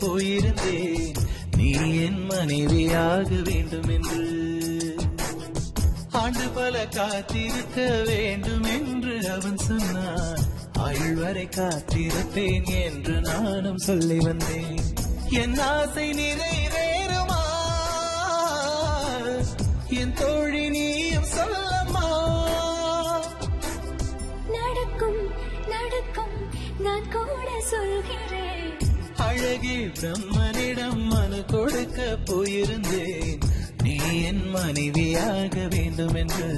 போயிருந்தேன், நீ என் மனைவியாக வேண்டும் என்று. ஆண்டு பல காத்திருக்க வேண்டும் என்று அவன் சொன்னான், ஆயுள் வரை காத்திருப்பேன் என்று நானும் சொல்லி வந்தேன். என் ஆசை நிறைவேறுமா என் தோழி, நீயும் சொல்லம்மா. நடக்கும் நடக்கும் நான் கூட சொல்கிறேன். அழகே பிரம்மனிடம் மனு கொடுக்க போயிருந்தேன், நீ என் மனைவியாக வேண்டும் என்று.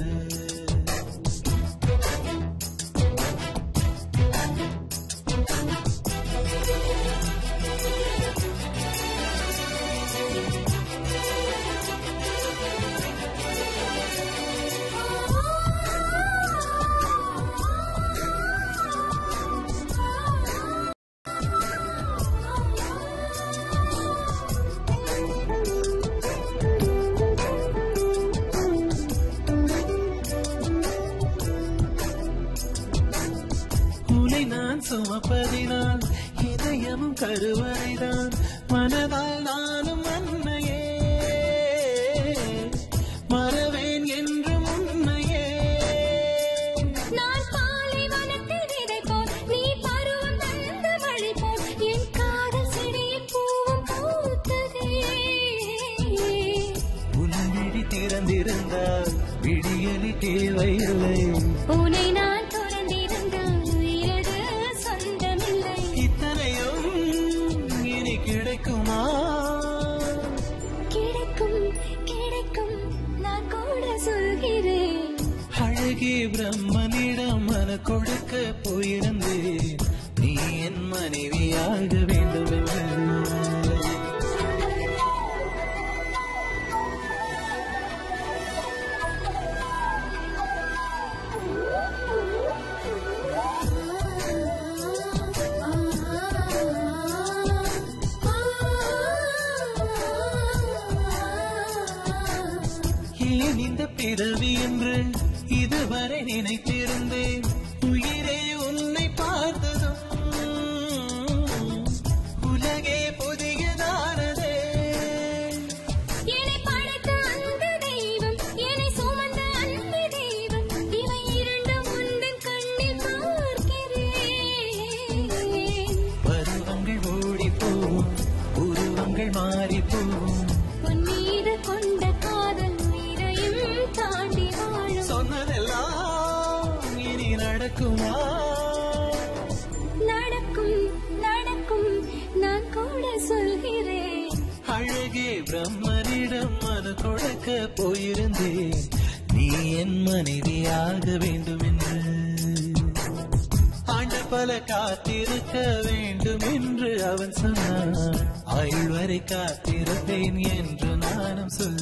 நான் சுமப்பதினால் இதயமும் கருவறைதான், மனதால் நானும் அன்னையே மறவேன் என்றும் உன்னையே. நான் பாலைவனத்தில் விதை போல், நீ பருவம் தந்த மழை போல், என் காதல் செடியில் பூவும் பூத்ததே. உன்னை திறந்திருந்தால் விடியலி தேவையில்லை, உன்னை நான் கிடைக்குமா? கிடைக்கும் கிடைக்கும் நான் கூட சொல்கிறேன். அழகே பிரம்மனிடம் மனு கொடுக்க போயிருந்தேன், நீ என் மனைவியாக வேண்டும் என்று. இந்த பிறவி என்று இதுவரை நினைத்திருந்தேன், உயிரே உன்னை பார்த்ததும் உலகே புதியதானதே. என்னை படைத்த அந்த தெய்வம், என்னை சுமந்த அந்த தெய்வம், இவை இரண்டும் உந்தன் கண்ணில் பார்க்கிறேன். பருவங்கள் ஓடிப்போம், உருவங்கள் மாறிப்போம், உன் மீது கொண்ட காதல் தாண்டி வாழும். சொன்னதெல்லாம் இனி நடக்குமா? நடக்கும் நடக்கும் நான் கூட சொல்கிறேன். அழகே பிரம்மனிடம் மனு கொடுக்க போயிருந்தேன், நீ என் மனைவியாக வேண்டும் என்று. ஆண்டு பல காத்திருக்க வேண்டும் என்று அவன் சொன்னான், ஆயுள் வரை காத்திருப்பேன் என்று நானும் சொல்ல